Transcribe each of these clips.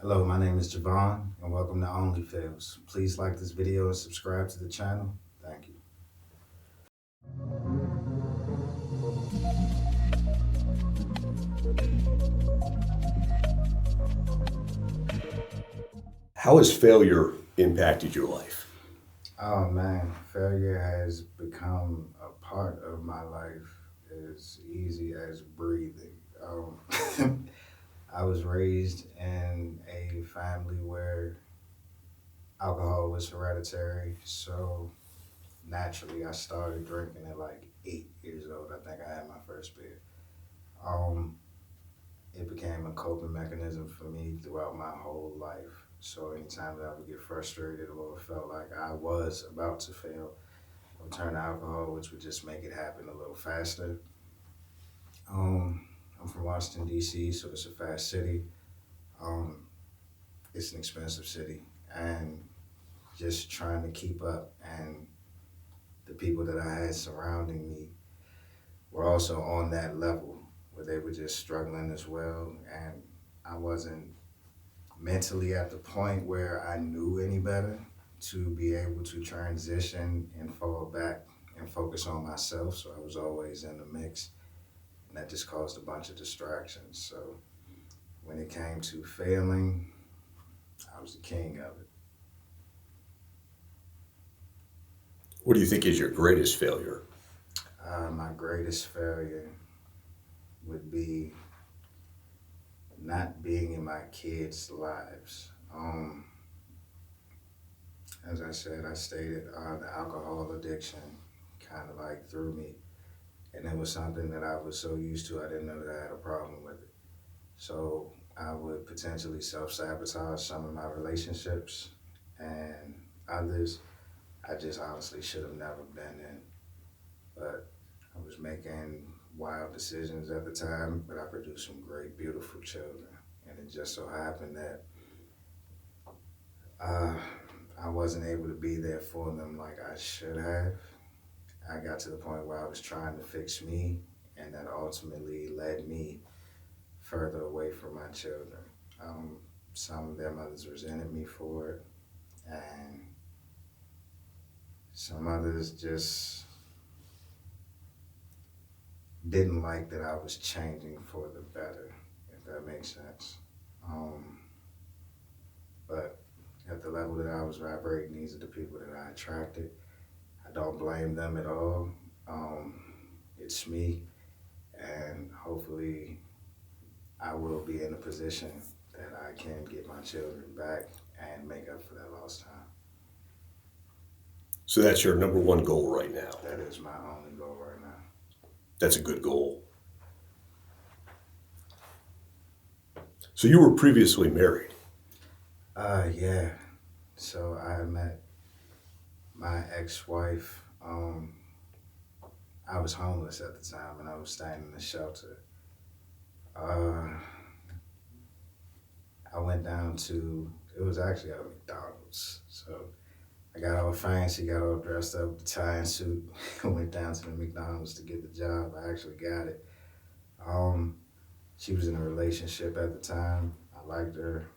Hello, my name is Javon, and welcome to Only Fails. Please like this video and subscribe to the channel. Thank you. How has failure impacted your life? Oh man, failure has become a part of my life as easy as breathing. I was raised in a family where alcohol was hereditary, so naturally I started drinking at like 8 years old. I think I had my first beer. Um, it became a coping mechanism for me throughout my whole life. So anytime that I would get frustrated or felt like I was about to fail, I would turn to alcohol, which would just make it happen a little faster. Um, I'm from Washington D.C., so it's a fast city. Um, it's an expensive city, and just trying to keep up. And the people that I had surrounding me were also on that level where they were just struggling as well, and I wasn't mentally at the point where I knew any better to be able to transition and fall back and focus on myself. So I was always in the mix, and that just caused a bunch of distractions. So when it came to failing, I was the king of it. What do you think is your greatest failure? My greatest failure would be not being in my kids' lives. As I said, I stated the alcohol addiction kind of like threw me. And it was something that I was so used to, I didn't know that I had a problem with it. So I would potentially self sabotage some of my relationships, and others I just honestly should have never been in. But I was making wild decisions at the time, but I produced some great, beautiful children. And it just so happened that uh, I wasn't able to be there for them like I should have. I got to the point where I was trying to fix me, and that ultimately led me further away from my children. Um, some of their mothers resented me for it, and some others just didn't like that I was changing for the better, if that makes sense. Um, but at the level that I was vibrating, these are the people that I attracted. I don't blame them at all. Um, it's me, and hopefully, I will be in a position that I can get my children back and make up for that lost time. So that's your number one goal right now. That is my only goal right now. That's a good goal. So you were previously married. Yeah. So I met my ex-wife. I was homeless at the time, and I was staying in a shelter. Uh, I went down to. It was actually at a McDonald's. So I got all fancy, got all dressed up, the tie and suit. Went down to the McDonald's to get the job. I actually got it. Um, she was in a relationship at the time. I liked her.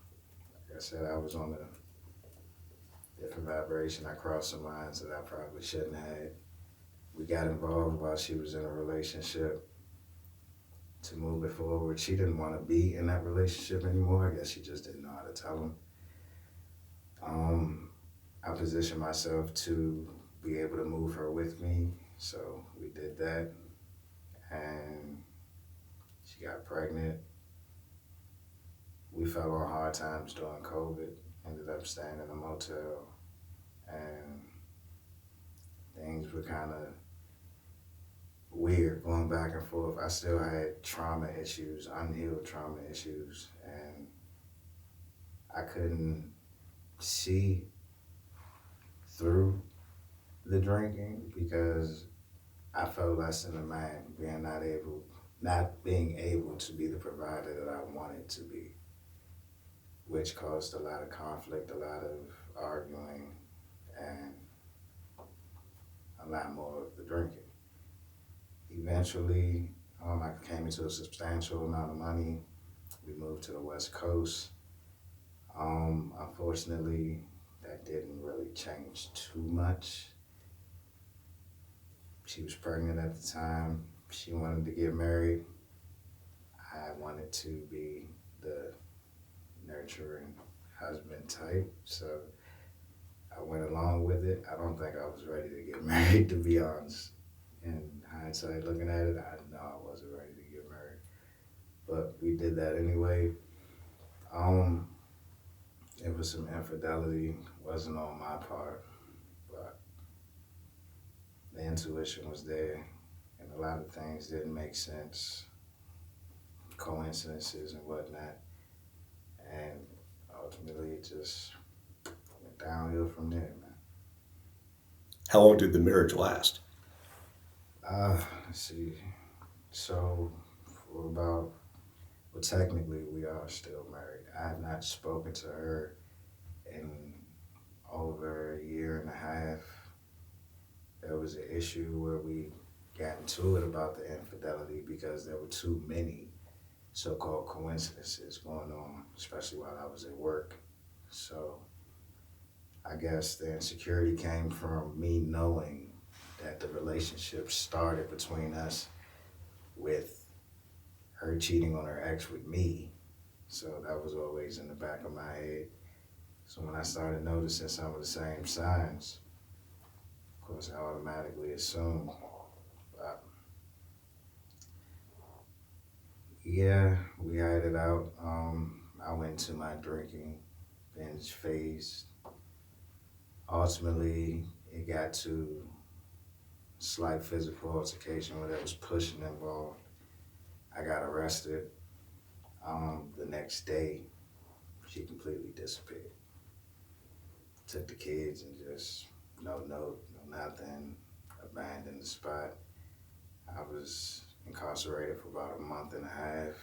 Like I said, I was on a different vibration. I crossed some lines that I probably shouldn't have. We got involved while she was in a relationship to move it forward. She didn't want to be in that relationship anymore. I guess she just didn't know how to tell him. Um, I positioned myself to be able to move her with me, so we did that, and she got pregnant. We fell on hard times during COVID. Ended up staying in a motel, and things were kind of weird going back and forth. I still had trauma issues, unhealed trauma issues, and I couldn't see through the drinking because I felt less than a man not being able to be the provider that I wanted to be, which caused a lot of conflict, a lot of arguing, and a lot more of the drinking. Eventually, I came into a substantial amount of money. We moved to the West Coast. Unfortunately, that didn't really change too much. She was pregnant at the time. She wanted to get married. I wanted to be the nurturing husband type. So I went along with it. I don't think I was ready to get married, to be honest. In hindsight, looking at it, I know I wasn't ready to get married. But we did that anyway. Um, it was some infidelity, wasn't on my part, but the intuition was there, and a lot of things didn't make sense, coincidences and whatnot, and ultimately it just went downhill from there, man. How long did the marriage last? Let's see. So for about, well, technically we are still married. I have not spoken to her in over a year and a half. There was an issue where we got into it about the infidelity because there were too many so-called coincidences going on, especially while I was at work. So I guess the insecurity came from me knowing that the relationship started between us with her cheating on her ex with me. So that was always in the back of my head. So when I started noticing some of the same signs, of course, I automatically assumed, yeah, we had it out. I went to my drinking binge phase. Ultimately, it got to slight physical altercation where there was pushing involved. I got arrested. The next day, she completely disappeared. Took the kids and just no note, no nothing, abandoned the spot. I was incarcerated for about a month and a half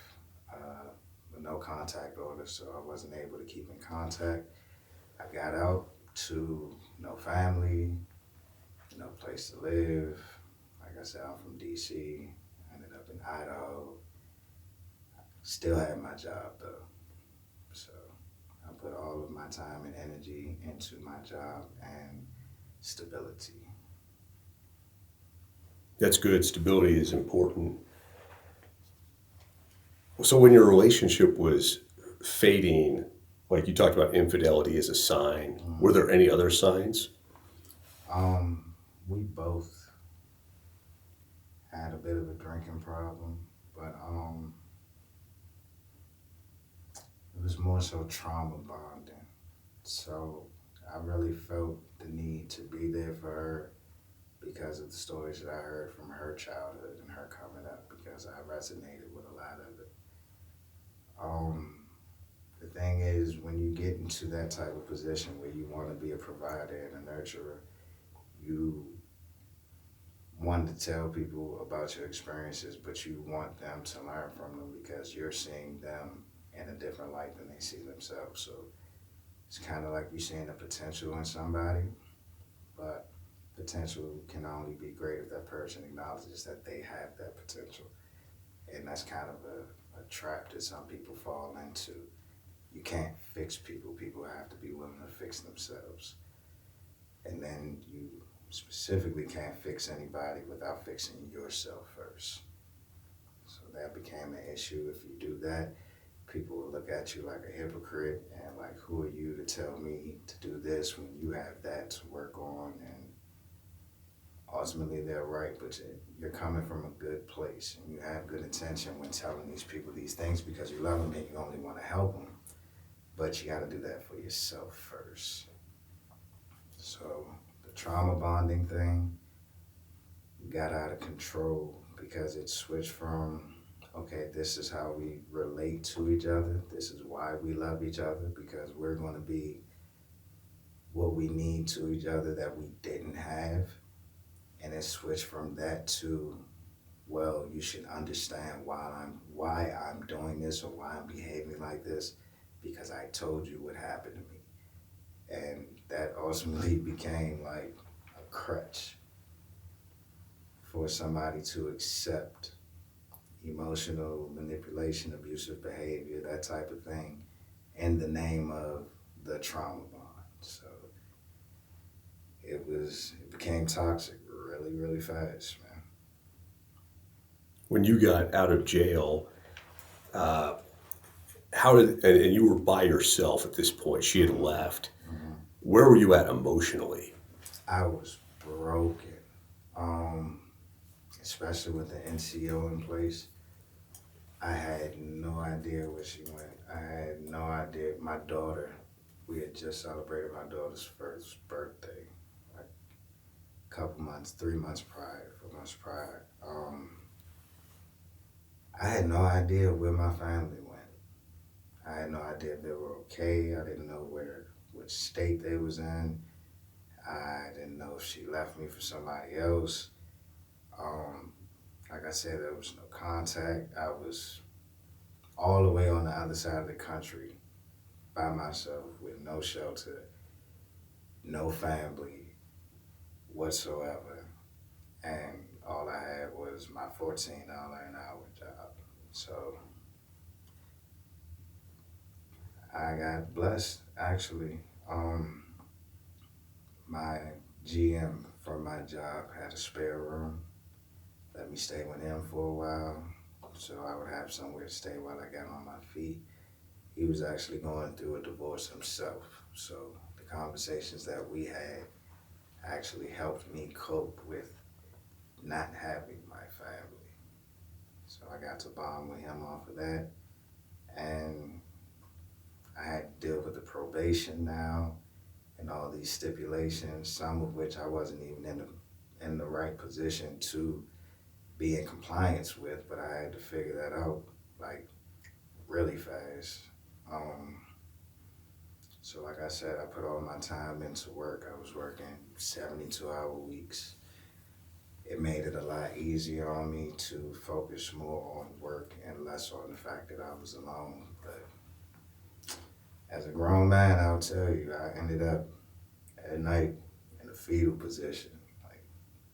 with no contact order, so I wasn't able to keep in contact. I got out to no family, no place to live. Like I said, I'm from DC. I ended up in Idaho. Still had my job though. So I put all of my time and energy into my job and stability. That's good. Stability is important. So when your relationship was fading, like you talked about infidelity as a sign, were there any other signs? We both had a bit of a drinking problem, but it was more so trauma bonding. So I really felt the need to be there for her because of the stories that I heard from her childhood and her coming up, because I resonated with a lot of it. The thing is, when you get into that type of position where you want to be a provider and a nurturer, you want to tell people about your experiences, but you want them to learn from them because you're seeing them in a different light than they see themselves. So it's kind of like you're seeing the potential in somebody, but potential can only be great if that person acknowledges that they have that potential. And that's kind of a trap that some people fall into. You can't fix people. People have to be willing to fix themselves. And then you specifically can't fix anybody without fixing yourself first. So that became an issue. If you do that, people will look at you like a hypocrite and like, who are you to tell me to do this when you have that to work on? And ultimately they're right, but you're coming from a good place and you have good intention when telling these people these things because you love them and you only want to help them. But you got to do that for yourself first. So the trauma bonding thing got out of control because it switched from, okay, this is how we relate to each other. This is why we love each other, because we're going to be what we need to each other that we didn't have. And it switched from that to, well, you should understand why I'm doing this or why I'm behaving like this, because I told you what happened to me. And that ultimately became like a crutch for somebody to accept emotional manipulation, abusive behavior, that type of thing, in the name of the trauma bond. So it became toxic really, really fast, man. When you got out of jail, uh, how did and you were by yourself at this point? She had left. Hmm. Where were you at emotionally? I was broken, um, especially with the NCO in place. I had no idea where she went. I had no idea. My daughter, we had just celebrated my daughter's first birthday, like a couple months, 3 months prior, 4 months prior. I had no idea where my family went. I had no idea if they were okay. I didn't know which state they was in. I didn't know if she left me for somebody else. Um, like I said, there was no contact. I was all the way on the other side of the country by myself with no shelter, no family whatsoever. And all I had was my $14 an hour job. So I got blessed actually. My GM from my job had a spare room, let me stay with him for a while so I would have somewhere to stay while I got on my feet. He was actually going through a divorce himself. So the conversations that we had actually helped me cope with not having my family. So I got to bond with him off of that. And I had to deal with the probation now and all these stipulations, some of which I wasn't even in the right position to be in compliance with, but I had to figure that out like really fast. Um, so like I said, I put all my time into work. I was working 72-hour weeks. It made it a lot easier on me to focus more on work and less on the fact that I was alone. But as a grown man, I'll tell you, I ended up at night in a fetal position, like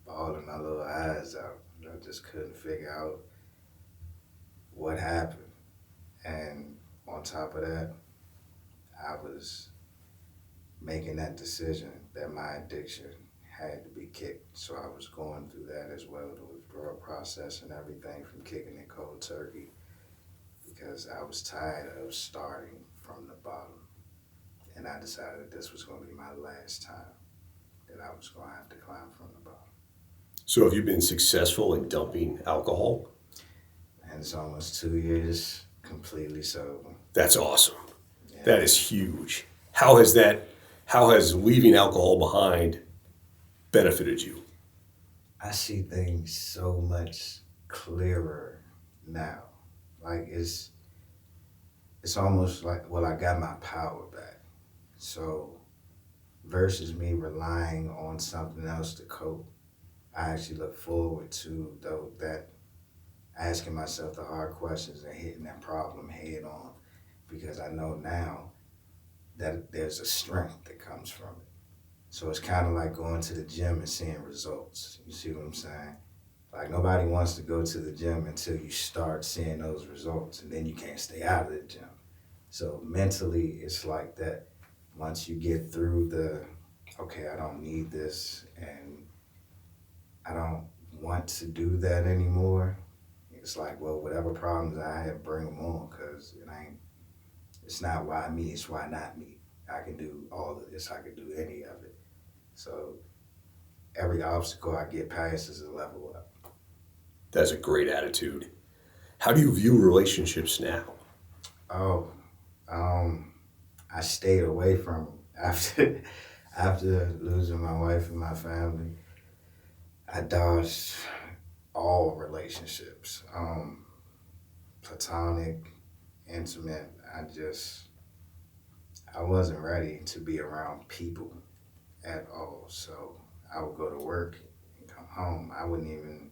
bawling my little eyes out. I just couldn't figure out what happened. And on top of that, I was making that decision that my addiction had to be kicked. So I was going through that as well, the withdrawal process and everything from kicking it cold turkey because I was tired of starting from the bottom. And I decided this was going to be my last time that I was going to have to climb from the bottom. So have you been successful in dumping alcohol? And it's almost 2 years completely sober. That's awesome. Yeah. That is huge. How has leaving alcohol behind benefited you? I see things so much clearer now. Like it's almost like, well, I got my power back. So versus me relying on something else to cope, I actually look forward to though that asking myself the hard questions and hitting that problem head on because I know now that there's a strength that comes from it. So it's kind of like going to the gym and seeing results. You see what I'm saying? Like nobody wants to go to the gym until you start seeing those results and then you can't stay out of the gym. So mentally it's like that. Once you get through okay, I don't need this and I don't want to do that anymore. It's like, well, whatever problems I have, bring them on, cause it's not why me, it's why not me. I can do all of this. I can do any of it. So every obstacle I get past is a level up. That's a great attitude. How do you view relationships now? Oh, I stayed away from after after losing my wife and my family. I dodged all relationships, platonic, intimate. I wasn't ready to be around people at all. So I would go to work and come home. I wouldn't even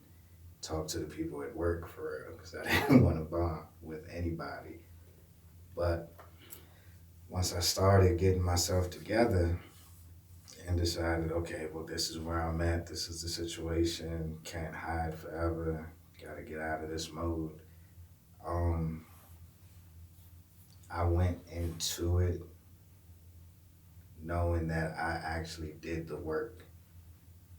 talk to the people at work for real because I didn't want to bond with anybody. But once I started getting myself together and decided, okay, well, this is where I'm at, this is the situation, can't hide forever, gotta get out of this mode. Um, I went into it knowing that I actually did the work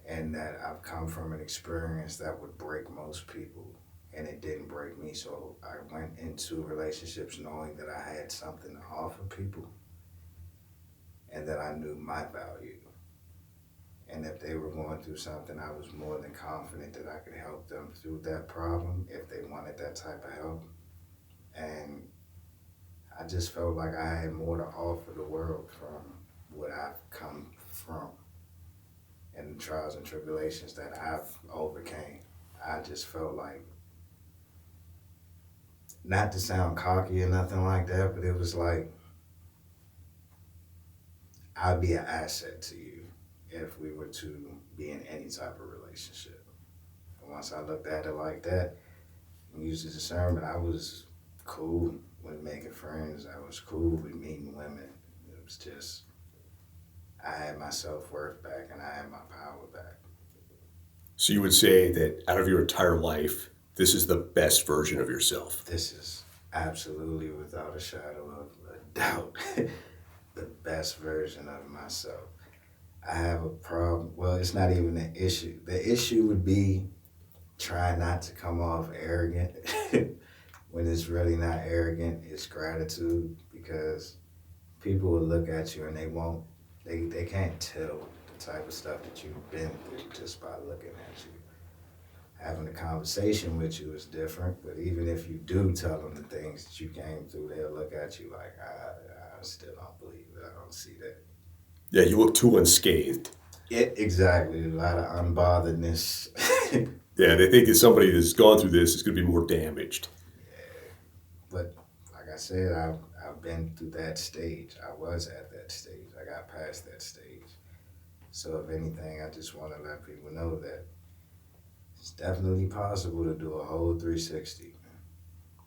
and that I've come from an experience that would break most people, and it didn't break me. So I went into relationships knowing that I had something to offer people and that I knew my value. And if they were going through something, I was more than confident that I could help them through that problem if they wanted that type of help. And I just felt like I had more to offer the world from what I've come from and the trials and tribulations that I've overcame. I just felt like, not to sound cocky or nothing like that, but it was like, I'd be an asset to you if we were to be in any type of relationship. And once I looked at it like that and used the discernment, I was cool with making friends. I was cool with meeting women. It was just, I had my self-worth back and I had my power back. So you would say that out of your entire life, this is the best version of yourself. This is absolutely, without a shadow of a doubt, the best version of myself. I have a problem. Well, it's not even an issue. The issue would be trying not to come off arrogant when it's really not arrogant. It's gratitude, because people will look at you and they can't tell the type of stuff that you've been through just by looking at you. Having a conversation with you is different, but even if you do tell them the things that you came through, they'll look at you like, I still don't believe it. I don't see that. Yeah, you look too unscathed. Yeah, exactly. A lot of unbotheredness. Yeah, they think that somebody that's gone through this is going to be more damaged. Yeah. But like I said, I've been through that stage. I was at that stage. I got past that stage. So if anything, I just want to let people know that it's definitely possible to do a whole 360.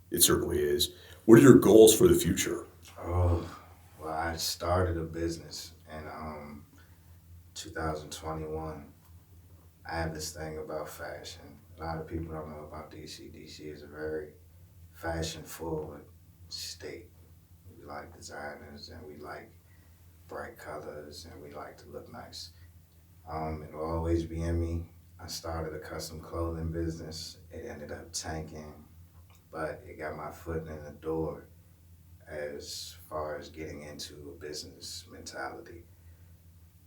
It certainly is. What are your goals for the future? Oh, well, I started a business in 2021. I have this thing about fashion. A lot of people don't know about DC. DC is a very fashion forward state. We like designers and we like bright colors and we like to look nice. It'll always be in me. I started a custom clothing business. It ended up tanking, but it got my foot in the door as far as getting into a business mentality.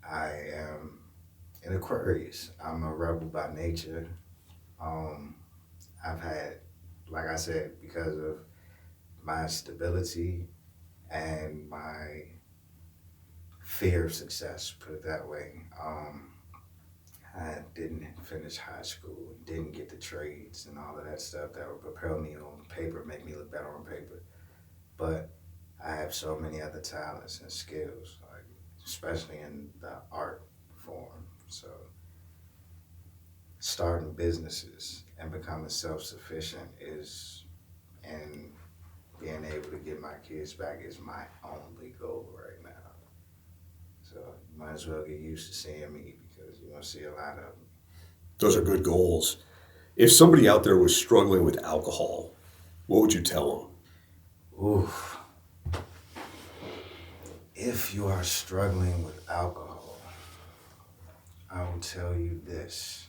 I am an Aquarius. I'm a rebel by nature. Um, I've had, like I said, because of my stability and my fear of success, put it that way. I didn't finish high school, didn't get the trades and all of that stuff that would propel me on paper, make me look better on paper. But I have so many other talents and skills, like especially in the art form. So starting businesses and becoming self-sufficient and being able to get my kids back is my only goal right now. So you might as well get used to seeing me because you're going to see a lot of them. Those are good goals. If somebody out there was struggling with alcohol, what would you tell them? Ooh. If you are struggling with alcohol, I will tell you this.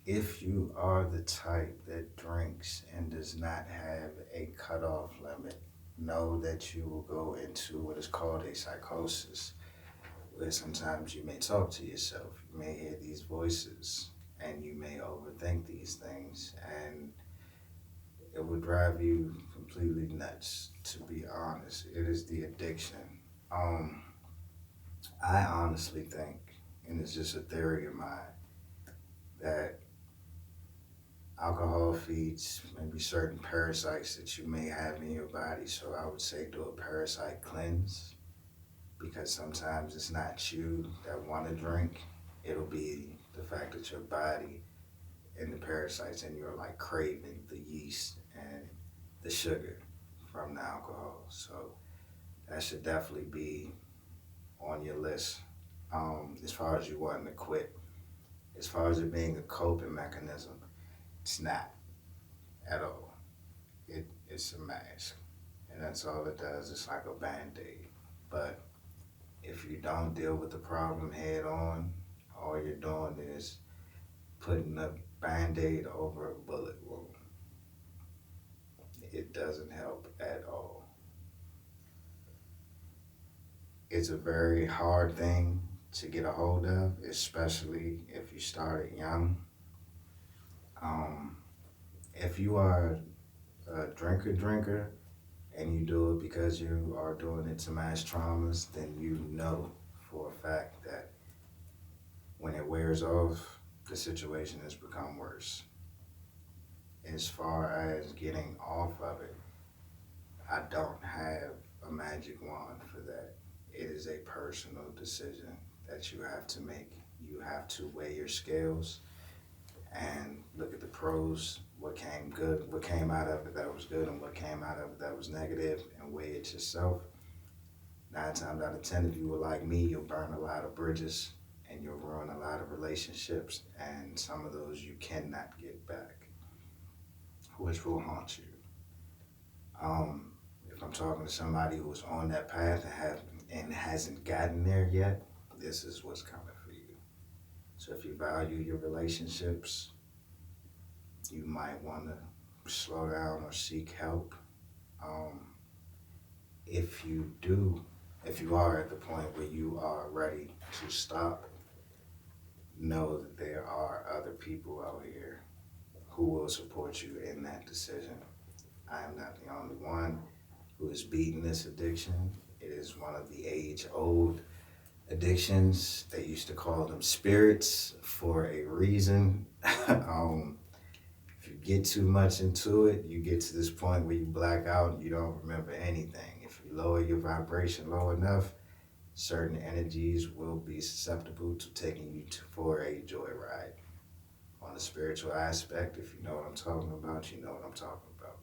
If you are the type that drinks and does not have a cutoff limit, know that you will go into what is called a psychosis, where sometimes you may talk to yourself, you may hear these voices, and you may overthink these things, and it will drive you completely nuts, to be honest. It is the addiction. I honestly think, and it's just a theory of mine, that alcohol feeds maybe certain parasites that you may have in your body. So I would say do a parasite cleanse, because sometimes it's not you that want to drink. It'll be the fact that your body and the parasites in you are like craving the yeast and the sugar from the alcohol. So that should definitely be on your list. As far as you wanting to quit, as far as it being a coping mechanism, it's not at all. It's a mask, and that's all it does. It's like a band-aid. But if you don't deal with the problem head on, all you're doing is putting a band-aid over a bullet wound. It doesn't help at all. It's a very hard thing to get a hold of, especially if you started young. Um, if you are a drinker, and you do it because you are doing it to mass traumas, then you know for a fact that when it wears off, the situation has become worse. As far as getting off of it, I don't have a magic wand for that. It is a personal decision that you have to make. You have to weigh your scales and look at the pros, what came good, what came out of it that was good, and what came out of it that was negative, and weigh it yourself. 9 times out of 10, if you were like me, you'll burn a lot of bridges and you'll ruin a lot of relationships, and some of those you cannot get back, which will haunt you. If I'm talking to somebody who's on that path and hasn't gotten there yet, this is what's coming for you. So if you value your relationships, you might want to slow down or seek help. Um, if you are at the point where you are ready to stop, know that there are other people out here who will support you in that decision. I am not the only one who is beating this addiction. It is one of the age-old addictions. They used to call them spirits for a reason. If you get too much into it, you get to this point where you black out and you don't remember anything. If you lower your vibration low enough, certain energies will be susceptible to taking you for a joyride. On the spiritual aspect, if you know what I'm talking about, you know what I'm talking about.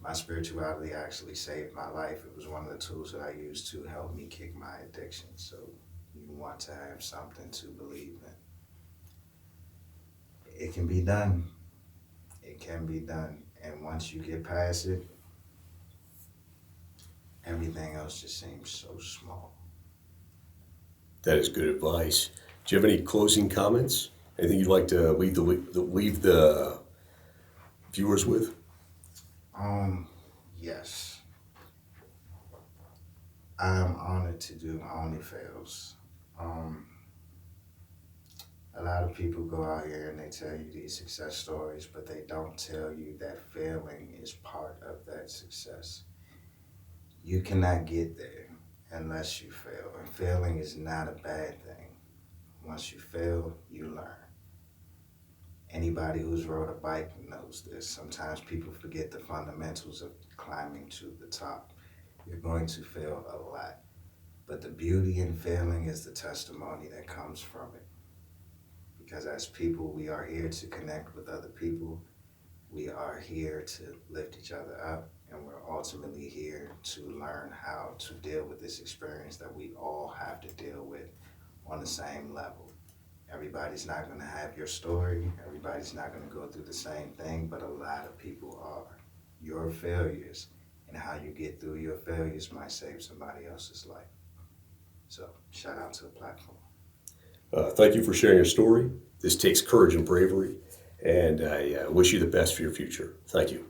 My spirituality actually saved my life. It was one of the tools that I used to help me kick my addiction. So you want to have something to believe in. It can be done. It can be done. And once you get past it, everything else just seems so small. That is good advice. Do you have any closing comments? Anything you'd like to leave the viewers with? Yes. I'm honored to do OnlyFails. A lot of people go out here and they tell you these success stories, but they don't tell you that failing is part of that success. You cannot get there unless you fail, and failing is not a bad thing. Once you fail, you learn. Anybody who's rode a bike knows this. Sometimes people forget the fundamentals of climbing to the top. You're going to fail a lot. But the beauty in failing is the testimony that comes from it. Because as people, we are here to connect with other people. We are here to lift each other up. And we're ultimately here to learn how to deal with this experience that we all have to deal with on the same level. Everybody's not going to have your story. Everybody's not going to go through the same thing, but a lot of people are. Your failures and how you get through your failures might save somebody else's life. So, shout out to the platform. Thank you for sharing your story. This takes courage and bravery, and I wish you the best for your future. Thank you.